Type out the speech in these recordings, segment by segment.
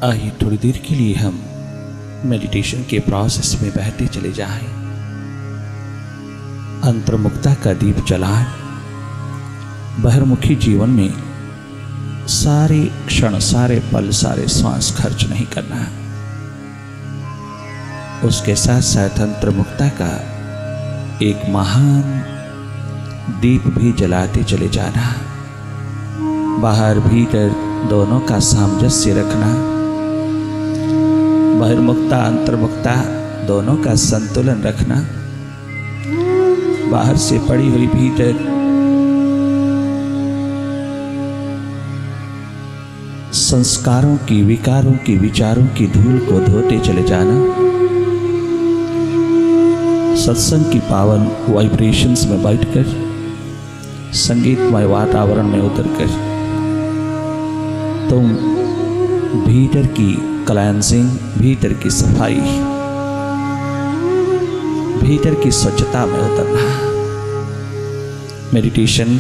आइए थोड़ी देर के लिए हम मेडिटेशन के प्रोसेस में बहते चले जाएं। अंतर्मुखता का दीप जलाएं। बहिर्मुखी जीवन में सारे क्षण, सारे पल, सारे श्वास खर्च नहीं करना। उसके साथ साथ अंतर्मुखता का एक महान दीप भी जलाते चले जाना। बाहर भीतर दोनों का सामंजस्य रखना। बहिर्मुखता अंतर्मुखता दोनों का संतुलन रखना। बाहर से पड़ी हुई भीतर संस्कारों की, विकारों की, विचारों की धूल को धोते चले जाना। सत्संग की पावन वाइब्रेशंस में बैठकर, संगीतमय वातावरण में उतरकर तुम भीतर की क्लेंजिंग, भीतर की सफाई, भीतर की स्वच्छता में उतरना। मेडिटेशन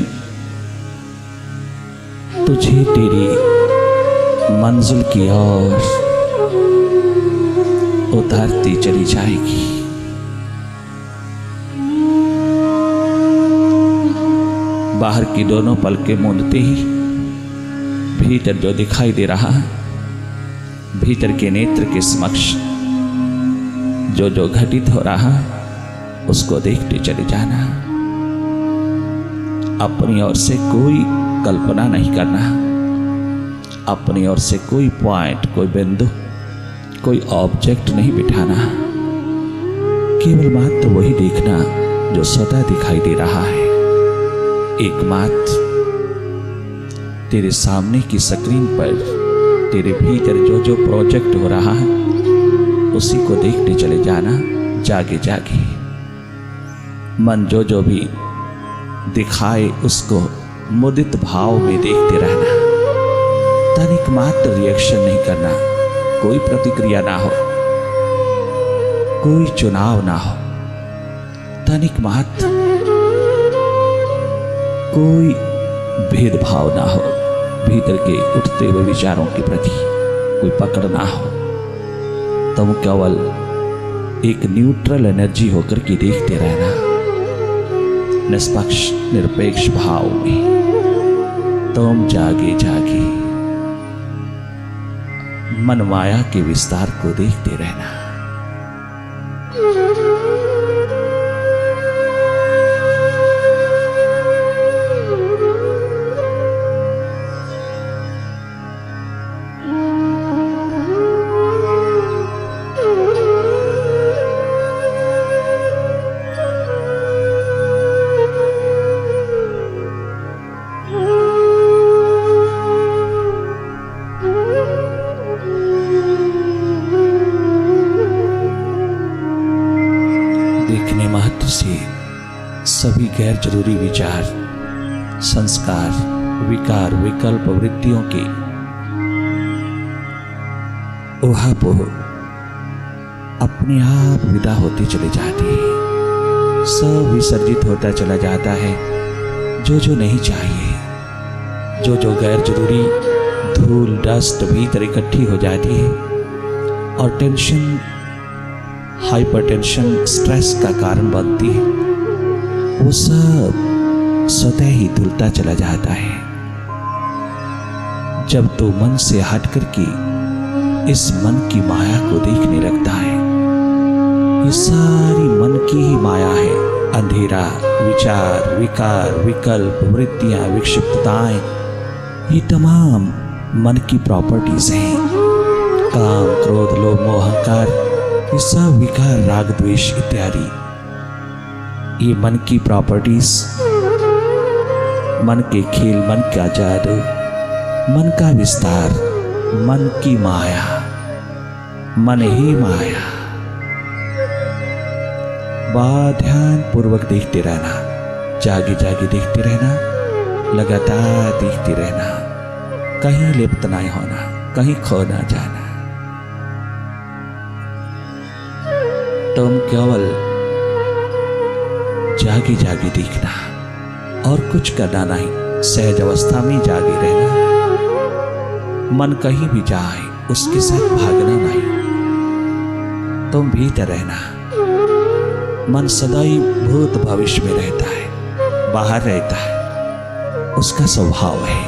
तुझे तेरी मंजिल की ओर उतारती चली जाएगी। बाहर की दोनों पलकें मूंदते ही भीतर जो दिखाई दे रहा है, भीतर के नेत्र के समक्ष जो जो घटित हो रहा है, उसको देखते चले जाना। अपनी ओर से कोई कल्पना नहीं करना। अपनी ओर से कोई पॉइंट, कोई बिंदु, कोई ऑब्जेक्ट नहीं बिठाना। केवल मात्र वही देखना जो सदा दिखाई दे रहा है। एकमात्र तेरे सामने की स्क्रीन पर तेरे भीतर जो जो प्रोजेक्ट हो रहा है, उसी को देखते चले जाना। जागे जागे मन जो जो भी दिखाए उसको मुदित भाव में देखते रहना। तनिक मात्र रिएक्शन नहीं करना। कोई प्रतिक्रिया ना हो, कोई चुनाव ना हो। तनिक मात्र कोई भेदभाव ना हो। भीतर के उठते हुए विचारों के प्रति कोई पकड़ ना हो। तुम केवल एक न्यूट्रल एनर्जी होकर के देखते रहना, निष्पक्ष निरपेक्ष भाव में। तुम जागे जागे मन माया के विस्तार को देखते रहना। देखने महत्व से सभी गैर जरूरी विचार, संस्कार, विकार, विकल्प, वृत्तियों के ऊहापोह अपने आप विदा होती चली जाती है। सब विसर्जित होता चला जाता है। जो जो नहीं चाहिए, जो जो गैर जरूरी धूल, डस्ट भीतर इकट्ठी हो जाती है और टेंशन, हाइपरटेंशन, स्ट्रेस का कारण बनती है, वो सब स्वतः ही धुलता चला जाता है। जब तो मन से हट करके इस मन की माया को देखने लगता है, ये सारी मन की ही माया है। अंधेरा, विचार, विकार, विकल्प, वृत्तियां, विक्षिप्तताएं, ये तमाम मन की प्रॉपर्टीज हैं। काम, क्रोध, लोभ, मोह, अहंकार, ये सब विकार, राग, द्वेष इत्यादि, ये मन की प्रॉपर्टीज, मन के खेल, मन का जादू, मन का विस्तार, मन की माया, मन ही माया। ध्यान पूर्वक देखते रहना, जागे जागे देखते रहना, लगातार देखते रहना। कहीं लिप्त नहीं होना, कहीं खो ना जाना। तुम केवल जागे जागे देखना और कुछ करना नहीं। सहज अवस्था में जागे रहना। मन कहीं भी जाए, उसके साथ भागना नहीं, तुम भीतर रहना। मन सदैव भूत भविष्य में रहता है, बाहर रहता है, उसका स्वभाव है।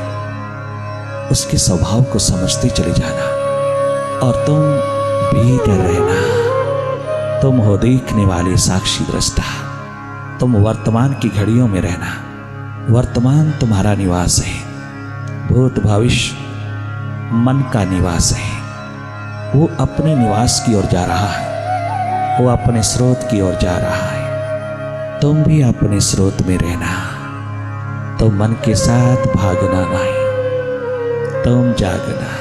उसके स्वभाव को समझते चले जाना और तुम भीतर रहना। तुम हो देखने वाले साक्षी दृष्टा। तुम वर्तमान की घड़ियों में रहना। वर्तमान तुम्हारा निवास है, भूत भविष्य मन का निवास है। वो अपने निवास की ओर जा रहा है, वो अपने स्रोत की ओर जा रहा है। तुम भी अपने स्रोत में रहना। तो मन के साथ भागना नहीं, तुम जागना।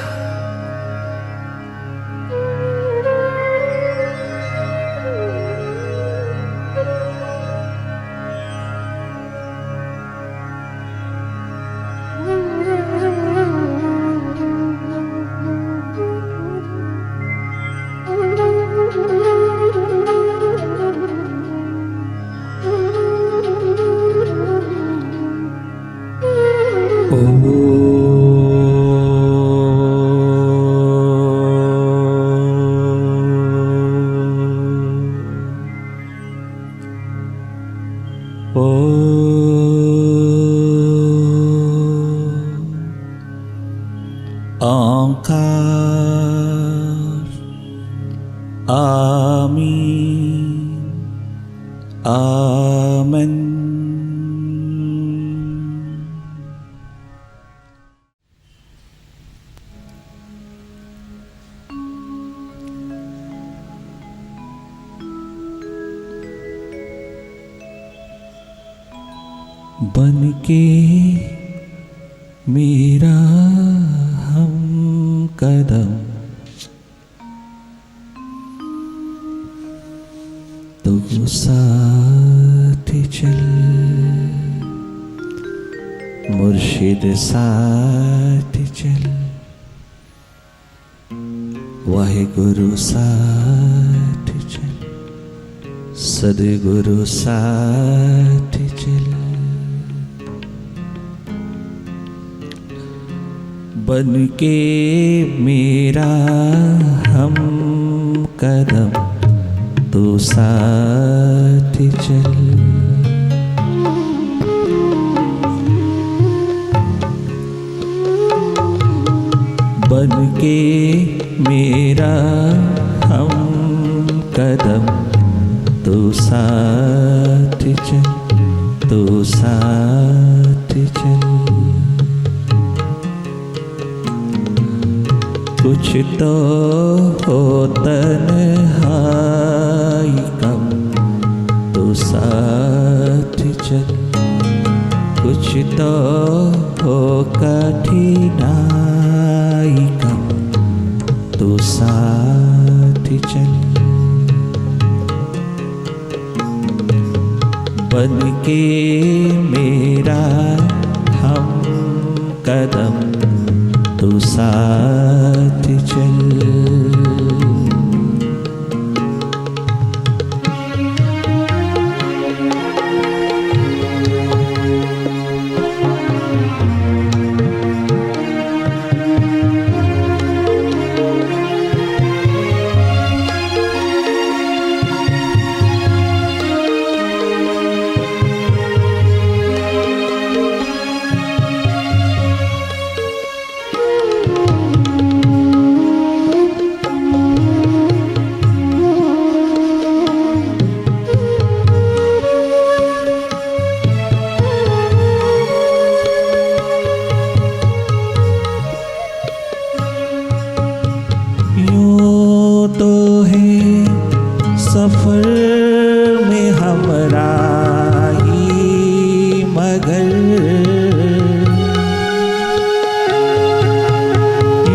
आमीन आमीन। बन के मेरा हम कदम तो साथ चल, मुर्शिद साथ चल, वाहेगुरु साथ चल, सदगुरु साथ चल। बन के मेरा हम कदम तो साथ चल, बन के मेरा हम कदम तो साथ चल, तो साथ चल। कुछ तो हो तन्हाई कम तो साथ चल, कुछ तो हो कठिनाई कम तो साथ चल। बन के मेरा हम कदम तो साथ चल। सफर में हमरा ही मगर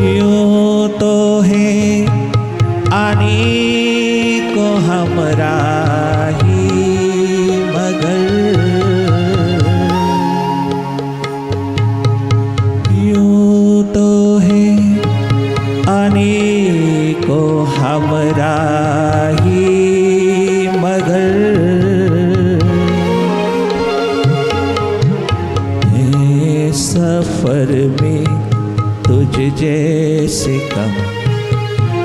यूं तो है आने को हमरा ही मगर यूं तो है आने को हमरा ही मगर सफर में तुझ जैसे कम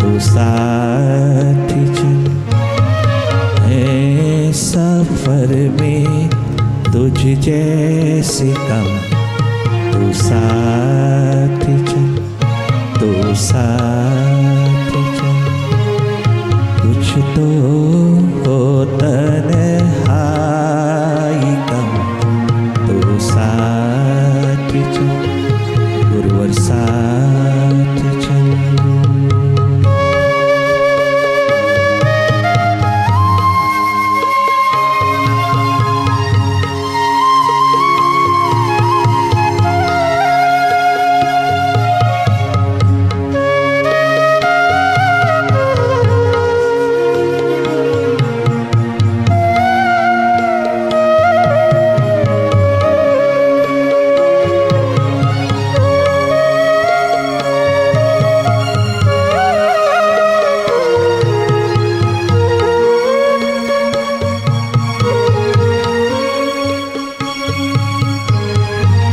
तू साथी चल, है सफर में तुझ जैसे कम, तू साथी चल, तू साथी चल, कुछ तो हो तन्हाई कम, तू साथी चल, गुरुवर साथी चल।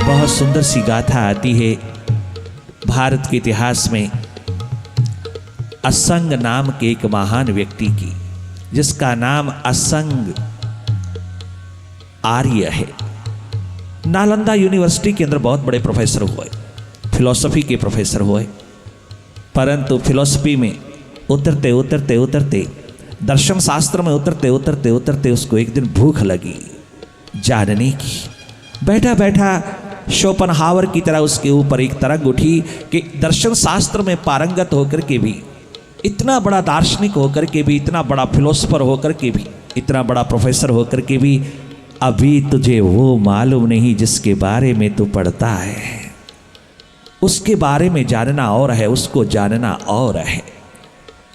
बहुत सुंदर सी गाथा आती है भारत के इतिहास में असंग नाम के एक महान व्यक्ति की, जिसका नाम असंग आर्य है। नालंदा यूनिवर्सिटी के अंदर बहुत बड़े प्रोफेसर हुए, फिलॉसफी के प्रोफेसर हुए, परंतु फिलॉसफी में उतरते उतरते उतरते, दर्शन शास्त्र में उतरते उतरते उतरते उसको एक दिन भूख लगी जानने की। बैठा बैठा शोपनहावर की तरह उसके ऊपर एक तरंग उठी कि दर्शन शास्त्र में पारंगत होकर के भी, इतना बड़ा दार्शनिक होकर के भी, इतना बड़ा फिलोसफर होकर के भी, इतना बड़ा प्रोफेसर होकर के भी, अभी तुझे वो मालूम नहीं जिसके बारे में तू पढ़ता है। उसके बारे में जानना और है, उसको जानना और है।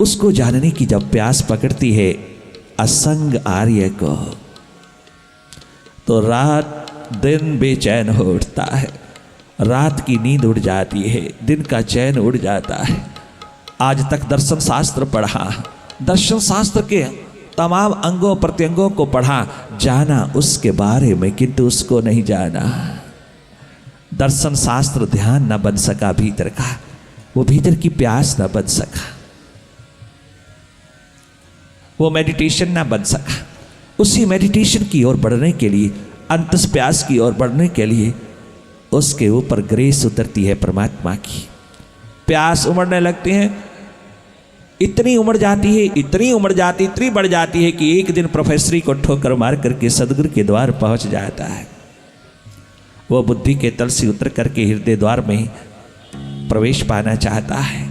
उसको जानने की जब प्यास पकड़ती है असंग आर्य को, तो रात दिन बेचैन हो उठता है, रात की नींद उड़ जाती है, दिन का चैन उड़ जाता है। आज तक दर्शन शास्त्र पढ़ा, दर्शन शास्त्र के तमाम अंगों प्रत्यंगों को पढ़ा, जाना उसके बारे में, किंतु उसको नहीं जाना। दर्शन शास्त्र ध्यान न बन सका भीतर का, वो भीतर की प्यास न बन सका, वो मेडिटेशन न बन सका। उसी मेडिटेशन की ओर बढ़ने के लिए, अंतस प्यास की ओर बढ़ने के लिए उसके ऊपर ग्रेस उतरती है परमात्मा की। प्यास उमड़ने लगती है, इतनी उमड़ जाती है, इतनी उमड़ जाती, इतनी बढ़ जाती है कि एक दिन प्रोफेसरी को ठोकर मार करके सदगुरु के द्वार पहुंच जाता है। वो बुद्धि के तल से उतर करके हृदय द्वार में प्रवेश पाना चाहता है,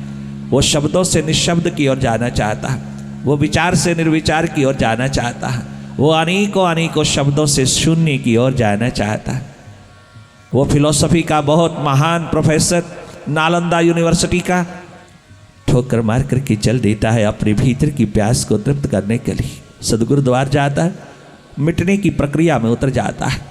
वो शब्दों से निशब्द की ओर जाना चाहता है, वो विचार से निर्विचार की ओर जाना चाहता है, वो अनेकों अनेकों शब्दों से शून्य की ओर जाना चाहता है। वो फिलॉसफी का बहुत महान प्रोफेसर नालंदा यूनिवर्सिटी का ठोकर मार करके चल देता है अपने भीतर की प्यास को तृप्त करने के लिए। सदगुरु द्वार जाता है, मिटने की प्रक्रिया में उतर जाता है।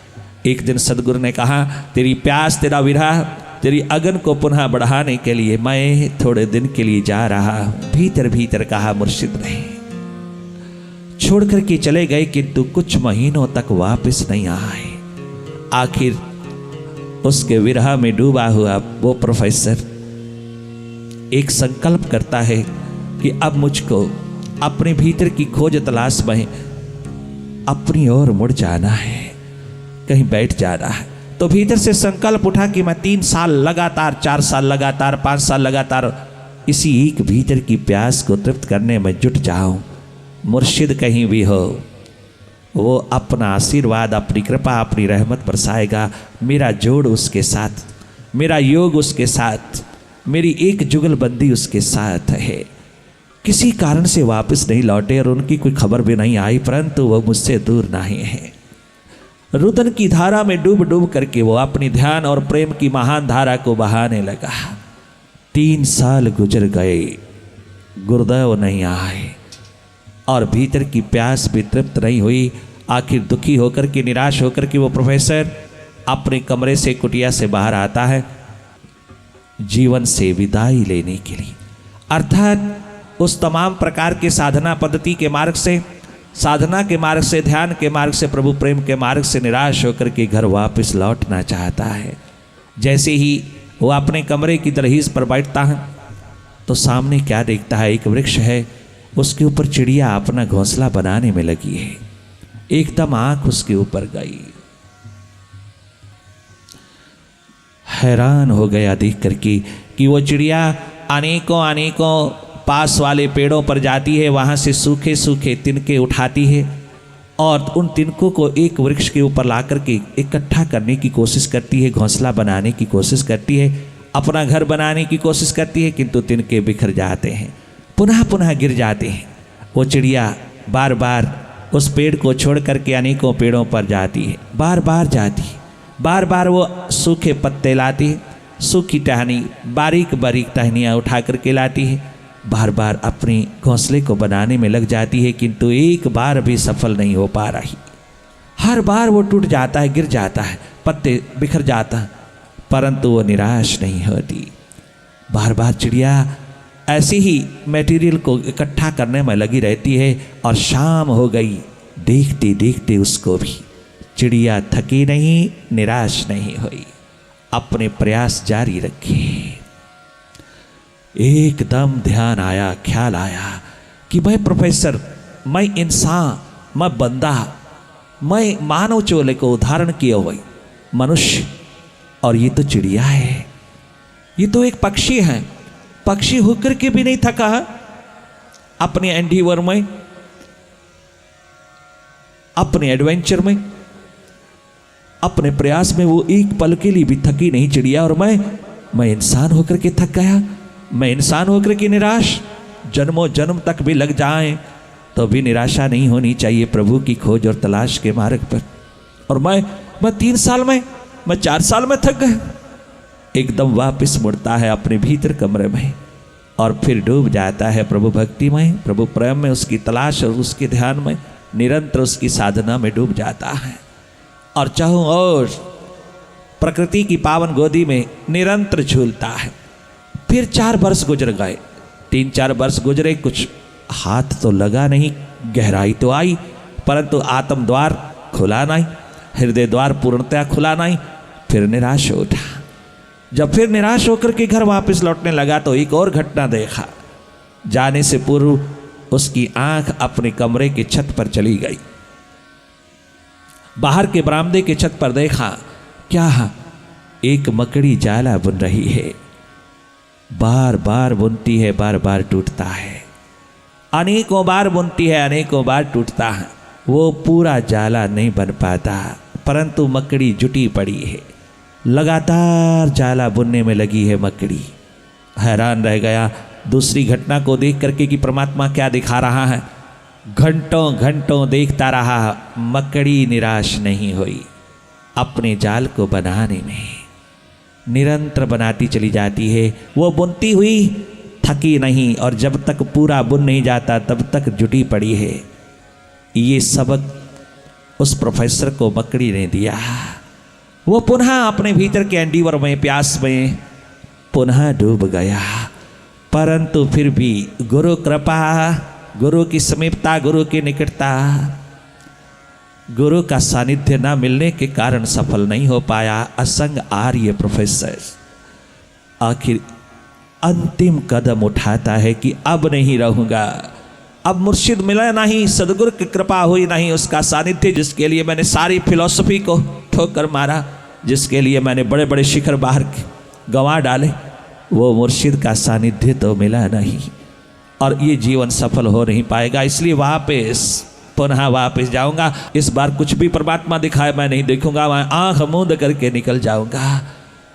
एक दिन सदगुरु ने कहा, तेरी प्यास, तेरा विरह, तेरी अगन को पुनः बढ़ाने के लिए मैं थोड़े दिन के लिए जा रहा। भीतर भीतर कहा मुर्शिद ने, छोड़ करके चले गए, किंतु कुछ महीनों तक वापस नहीं आए। आखिर उसके विरह में डूबा हुआ वो प्रोफेसर एक संकल्प करता है कि अब मुझको अपने भीतर की खोज तलाश में अपनी ओर मुड़ जाना है, कहीं बैठ जाना है। तो भीतर से संकल्प उठा कि मैं 3 साल लगातार, 4 साल लगातार, 5 साल लगातार इसी एक भीतर की प्यास को तृप्त करने में जुट जाऊं। मुर्शिद कहीं भी हो, वो अपना आशीर्वाद, अपनी कृपा, अपनी रहमत बरसाएगा। मेरा जोड़ उसके साथ, मेरा योग उसके साथ, मेरी एक जुगलबंदी उसके साथ है। किसी कारण से वापस नहीं लौटे और उनकी कोई खबर भी नहीं आई, परंतु वह मुझसे दूर नहीं है। रुदन की धारा में डूब डूब करके वो अपनी ध्यान और प्रेम की महान धारा को बहाने लगा। 3 साल गुजर गए, गुरुदेव नहीं आए और भीतर की प्यास भी तृप्त नहीं हुई। आखिर दुखी होकर के, निराश होकर के वो प्रोफेसर अपने कमरे से, कुटिया से बाहर आता है जीवन से विदाई लेने के लिए। अर्थात उस तमाम प्रकार के साधना पद्धति के मार्ग से, साधना के मार्ग से, ध्यान के मार्ग से, प्रभु प्रेम के मार्ग से निराश होकर के घर वापस लौटना चाहता है। जैसे ही वो अपने कमरे की दरहीज पर बैठता है, तो सामने क्या देखता है, एक वृक्ष है, उसके ऊपर चिड़िया अपना घोंसला बनाने में लगी है। एकदम आंख उसके ऊपर गई, हैरान हो गया देख करके कि वो चिड़िया अनेकों अनेकों पास वाले पेड़ों पर जाती है, वहाँ से सूखे सूखे तिनके उठाती है और उन तिनकों को एक वृक्ष के ऊपर ला करके इकट्ठा करने की कोशिश करती है, घोंसला बनाने की कोशिश करती है, अपना घर बनाने की कोशिश करती है, किंतु तिनके बिखर जाते हैं, पुनः पुनः गिर जाते हैं। वो चिड़िया बार बार उस पेड़ को छोड़ करके अनेकों पेड़ों पर जाती है, बार बार जाती है, बार बार वो सूखे पत्ते लाती है, सूखी टहनी बारीक बारीक टहनियाँ उठा करके लाती है, बार बार अपने घोंसले को बनाने में लग जाती है, किंतु एक बार भी सफल नहीं हो पा रही। हर बार वो टूट जाता है, गिर जाता है, पत्ते बिखर जाता है, परंतु वो निराश नहीं होती। बार बार चिड़िया ऐसे ही मटेरियल को इकट्ठा करने में लगी रहती है और शाम हो गई। देखते देखते उसको भी चिड़िया थकी नहीं, निराश नहीं हुई, अपने प्रयास जारी रखे। एकदम ध्यान आया, ख्याल आया कि मैं प्रोफेसर, मैं इंसान, मैं बंदा, मैं मानव चोले को उदाहरण किए हुए मनुष्य, और ये तो चिड़िया है, ये तो एक पक्षी है, पक्षी होकर के भी नहीं थका है। अपने एंडीवर में, अपने एडवेंचर में, अपने प्रयास में वो एक पल के लिए भी थकी नहीं चिड़िया। और मैं इंसान होकर के थक गया, मैं इंसान होकर के निराश, जन्मों जन्म तक भी लग जाएं तो भी निराशा नहीं होनी चाहिए प्रभु की खोज और तलाश के मार्ग पर। और मैं 3 साल में, मैं 4 साल में थक गया। एकदम वापस मुड़ता है अपने भीतर कमरे में और फिर डूब जाता है प्रभु भक्ति में, प्रभु प्रेम में, उसकी तलाश और उसके ध्यान में, निरंतर उसकी साधना में डूब जाता है। और चाहूं और प्रकृति की पावन गोदी में निरंतर झूलता है। फिर 4 वर्ष गुजर गए, 3-4 वर्ष गुजरे, कुछ हाथ तो लगा नहीं, गहराई तो आई, परंतु आत्म द्वार खुला नहीं, हृदय द्वार पूर्णतया खुला नहीं। फिर निराश हो उठा। जब फिर निराश होकर के घर वापस लौटने लगा तो एक और घटना देखा। जाने से पूर्व उसकी आंख अपने कमरे की छत पर चली गई। बाहर के बरामदे के छत पर देखा, क्या एक मकड़ी जाला बुन रही है। बार बार बुनती है, बार बार टूटता है, अनेकों बार बुनती है, अनेकों बार टूटता है, वो पूरा जाला नहीं बन पाता, परंतु मकड़ी जुटी पड़ी है, लगातार जाला बुनने में लगी है मकड़ी। हैरान रह गया दूसरी घटना को देख करके कि परमात्मा क्या दिखा रहा है। घंटों घंटों देखता रहा, मकड़ी निराश नहीं हुई, अपने जाल को बनाने में निरंतर बनाती चली जाती है। वो बुनती हुई थकी नहीं, और जब तक पूरा बुन नहीं जाता तब तक जुटी पड़ी है। ये सबक उस प्रोफेसर को मकड़ी ने दिया। वो पुनः अपने भीतर के एंडीवर में, प्यास में पुनः डूब गया, परंतु फिर भी गुरु कृपा, गुरु की समीपता, गुरु की निकटता, गुरु का सानिध्य न मिलने के कारण सफल नहीं हो पाया। असंग आर्य प्रोफेसर आखिर अंतिम कदम उठाता है कि अब नहीं रहूंगा, अब मुर्शिद मिला नहीं, सदगुरु की कृपा हुई नहीं, उसका सानिध्य जिसके लिए मैंने सारी फिलॉसफी को ठोकर मारा, जिसके लिए मैंने बड़े बड़े शिखर बाहर गंवा डाले, वो मुर्शिद का सानिध्य तो मिला नहीं और ये जीवन सफल हो नहीं पाएगा। इसलिए वापस पुनः वापस जाऊंगा। इस बार कुछ भी परमात्मा दिखाए मैं नहीं देखूंगा, मैं आंख मूंद करके निकल जाऊंगा।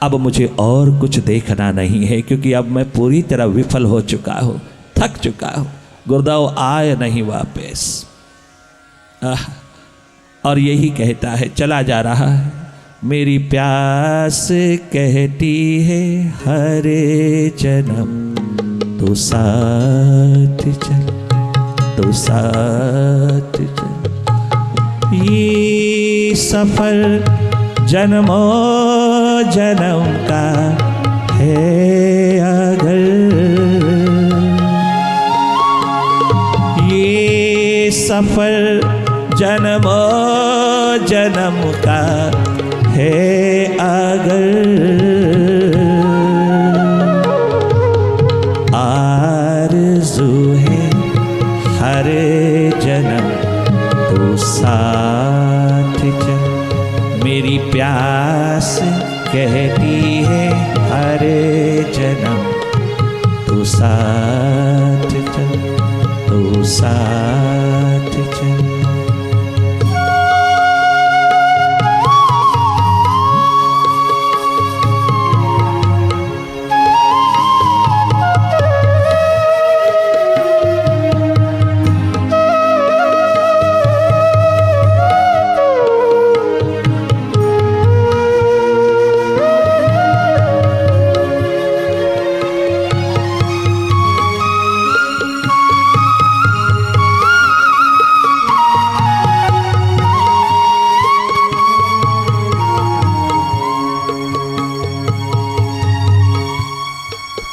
अब मुझे और कुछ देखना नहीं है, क्योंकि अब मैं पूरी तरह विफल हो चुका हूँ, थक चुका हूँ। गुरुदेव आए नहीं वापस। और यही कहता है, चला जा रहा है। मेरी प्यास कहती है हरे जन्म तो साथ चल, तो साथ चल। ये सफर जन्मों जन्म का है अगर, ये सफर जन्मों जन्म का है अगर, प्यास कहती है हर जन्म तू साथ चल, तू साथ चल।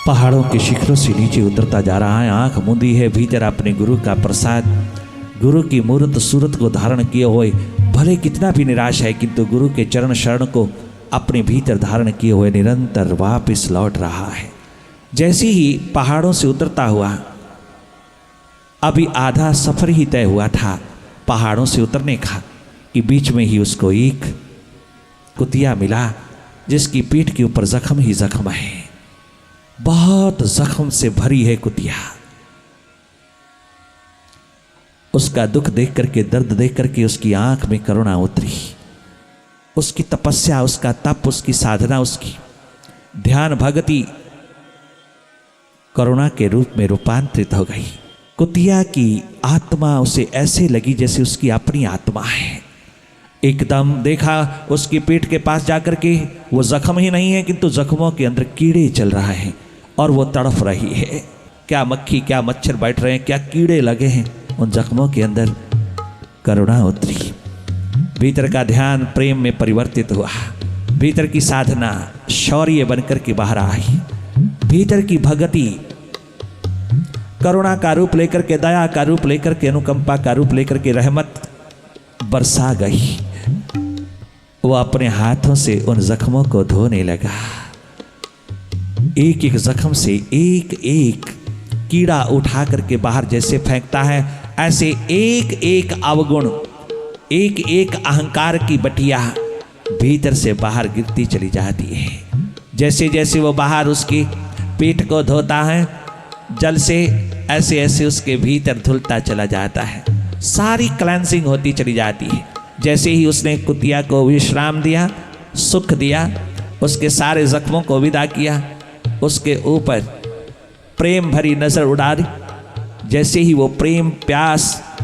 पहाड़ों के शिखरों से नीचे उतरता जा रहा है, आंख मूंदी है, भीतर अपने गुरु का प्रसाद, गुरु की मूर्त सूरत को धारण किए हुए, भले कितना भी निराश है किंतु गुरु के चरण शरण को अपने भीतर धारण किए हुए निरंतर वापस लौट रहा है। जैसे ही पहाड़ों से उतरता हुआ, अभी आधा सफर ही तय हुआ था पहाड़ों से उतरने का, कि बीच में ही उसको एक कुतिया मिला जिसकी पीठ के ऊपर जख्म ही जख्म है, बहुत जख्म से भरी है कुतिया। उसका दुख देख करके, दर्द देख करके उसकी आंख में करुणा उतरी। उसकी तपस्या, उसका तप, उसकी साधना, उसकी ध्यान भक्ति करुणा के रूप में रूपांतरित हो गई। कुतिया की आत्मा उसे ऐसे लगी जैसे उसकी अपनी आत्मा है। एकदम देखा उसकी पीठ के पास जाकर के, वो जख्म ही नहीं है किंतु जख्मों के अंदर कीड़े चल रहे हैं और वो तड़फ रही है। क्या मक्खी, क्या मच्छर बैठ रहे हैं, क्या कीड़े लगे हैं उन जख्मों के अंदर। करुणा उतरी, भीतर का ध्यान प्रेम में परिवर्तित हुआ, भीतर की साधना शौर्य बनकर के बाहर आई, भीतर की भक्ति करुणा का रूप लेकर के, दया का रूप लेकर के, अनुकंपा का रूप लेकर के रहमत बरसा गई। वो अपने हाथों से उन जख्मों को धोने लगा। एक एक जख्म से एक एक कीड़ा उठा करके बाहर जैसे फेंकता है, ऐसे एक एक अवगुण, एक एक अहंकार की बटिया भीतर से बाहर गिरती चली जाती है। जैसे जैसे वो बाहर उसकी पीठ को धोता है जल से, ऐसे ऐसे उसके भीतर धुलता चला जाता है, सारी क्लेंसिंग होती चली जाती है। जैसे ही उसने कुतिया को विश्राम दिया, सुख दिया, उसके सारे जख्मों को विदा किया, उसके ऊपर प्रेम भरी नजर उड़ा दी। जैसे ही वो प्रेम प्यास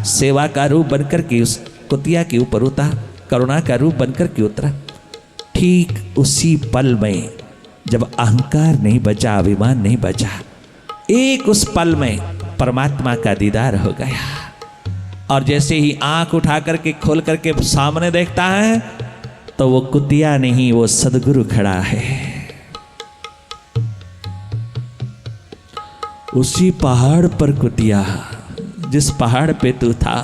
सेवा का रूप बनकर के उस कुतिया के ऊपर उतरा, करुणा का रूप बनकर के उतरा, ठीक उसी पल में जब अहंकार नहीं बचा, अभिमान नहीं बचा, एक उस पल में परमात्मा का दीदार हो गया। और जैसे ही आंख उठा करके खोल करके सामने देखता है तो वो कुतिया नहीं, वो सदगुरु खड़ा है। उसी पहाड़ पर कुतिया, जिस पहाड़ पे तू था,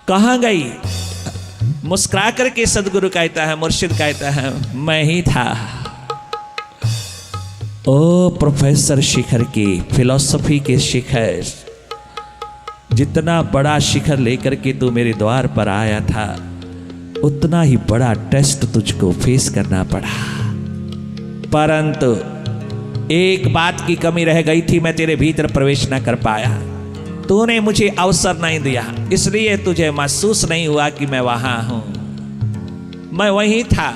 कहां गई? मुस्कुरा करके सदगुरु कहता है, मुर्शिद कहता है, मैं ही था। ओ प्रोफेसर शिखर की, फिलॉसफी के शिखर, जितना बड़ा शिखर लेकर के तू मेरे द्वार पर आया था, उतना ही बड़ा टेस्ट तुझको फेस करना पड़ा। परंतु एक बात की कमी रह गई थी, मैं तेरे भीतर प्रवेश न कर पाया। तूने मुझे अवसर नहीं दिया, इसलिए तुझे महसूस नहीं हुआ कि मैं वहां हूं। मैं वहीं था।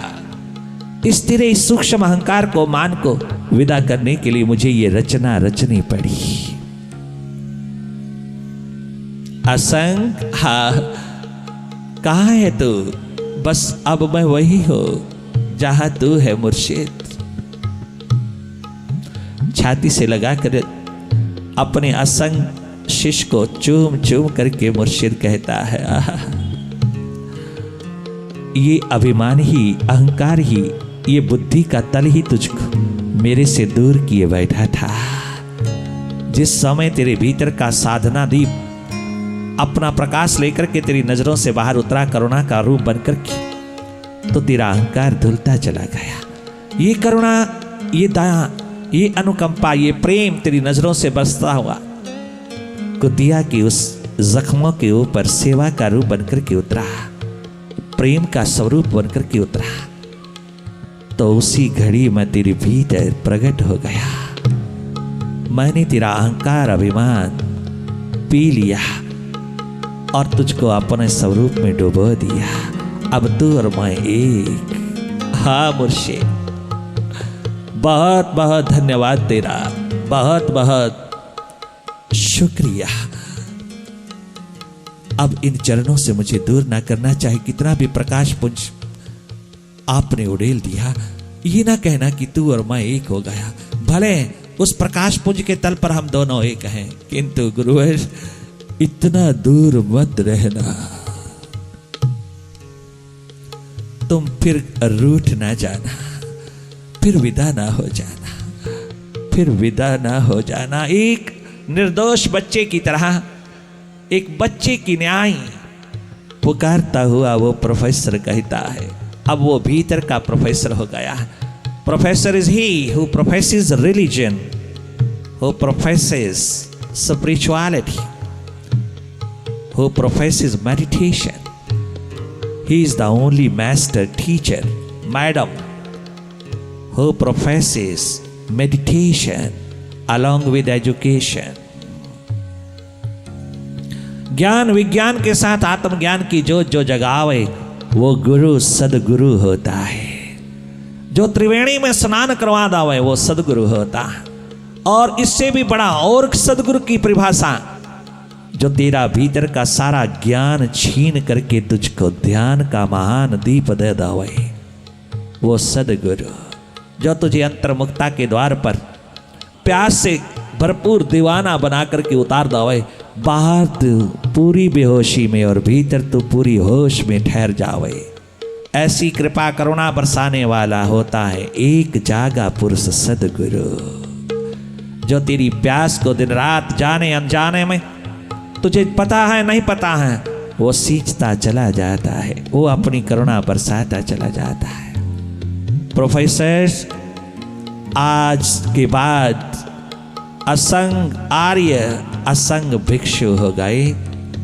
इस तेरे सूक्ष्म अहंकार को, मान को विदा करने के लिए मुझे ये रचना रचनी पड़ी। असंग, हाँ, कहाँ है तू? बस अब मैं वही हूं जहां तू है मुर्शिद। छाती से लगाकर अपने असंग शिष्य को चूम चूम करके मुर्शिद कहता है, ये अभिमान ही, अहंकार ही, ये बुद्धि का तल ही तुझको मेरे से दूर किए बैठा था। जिस समय तेरे भीतर का साधना दीप अपना प्रकाश लेकर के तेरी नजरों से बाहर उतरा, करुणा का रूप बनकर के, तो तेरा अहंकार धुलता चला गया। ये करुणा, ये दया, ये अनुकंपा, ये प्रेम तेरी नजरों से बरसता हुआ कुतिया की उस जख्मों के ऊपर सेवा का रूप बनकर के उतरा। प्रेम का स्वरूप बनकर के उतरा, तो उसी घड़ी मैं तेरे भीतर प्रकट हो गया। मैंने तेरा अहंकार अभिमान पी लिया और तुझको अपने स्वरूप में डुबो दिया। अब तू और मैं एक। हाँ मुर्शिद, बहुत बहुत धन्यवाद तेरा, बहुत बहुत शुक्रिया। अब इन चरणों से मुझे दूर ना करना, चाहे कितना भी प्रकाश पुंज आपने उड़ेल दिया। ये ना कहना कि तू और मैं एक हो गया। भले उस प्रकाश पुंज के तल पर हम दोनों एक हैं, किंतु गुरुवर इतना दूर मत रहना, तुम फिर रूठ ना जाना, फिर विदा ना हो जाना, फिर विदा ना हो जाना। एक निर्दोष बच्चे की तरह, एक बच्चे की न्याय पुकारता हुआ वो प्रोफेसर कहता है। अब वो भीतर का प्रोफेसर हो गया। Professor is he who प्रोफेसेस religion, who प्रोफेसेस spirituality, who professes meditation. He is the only master teacher, madam, who professes meditation along with education. ज्ञान विज्ञान के साथ आत्मज्ञान की जोत जो जगावे वो गुरु सदगुरु होता है। जो त्रिवेणी में स्नान करवा दावे वो सदगुरु होता है। और इससे भी बड़ा और सदगुरु की परिभाषा, जो तेरा भीतर का सारा ज्ञान छीन करके तुझको ध्यान का महान दीप दे दावे वो सदगुरु। जो तुझे अंतर्मुक्ता के द्वार पर प्यास से भरपूर दीवाना बना करके उतार दावे। बाहर तू पूरी बेहोशी में और भीतर तू पूरी होश में ठहर जावे। ऐसी कृपा करुणा बरसाने वाला होता है एक जागा पुरुष सदगुरु, जो तेरी प्यास को दिन रात जाने अनजाने में, तुझे पता है नहीं पता है, वो सींचता चला जाता है, वो अपनी करुणा बरसाता चला जाता है। प्रोफेसर आज के बाद असंग आर्य, असंग भिक्षु हो गए,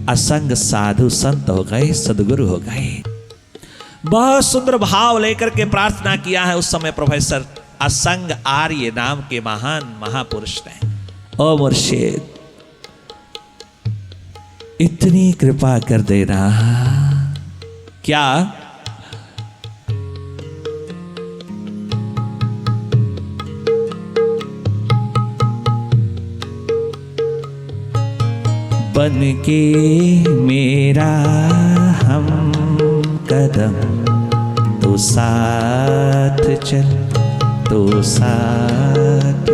असंग साधु संत हो गए, सदगुरु हो गए। बहुत सुंदर भाव लेकर के प्रार्थना किया है उस समय प्रोफेसर असंग आर्य नाम के महान महापुरुष ने। ओ मुर्शिद, इतनी कृपा कर देना। क्या बन के मेरा हम कदम, तो साथ चल, तो साथ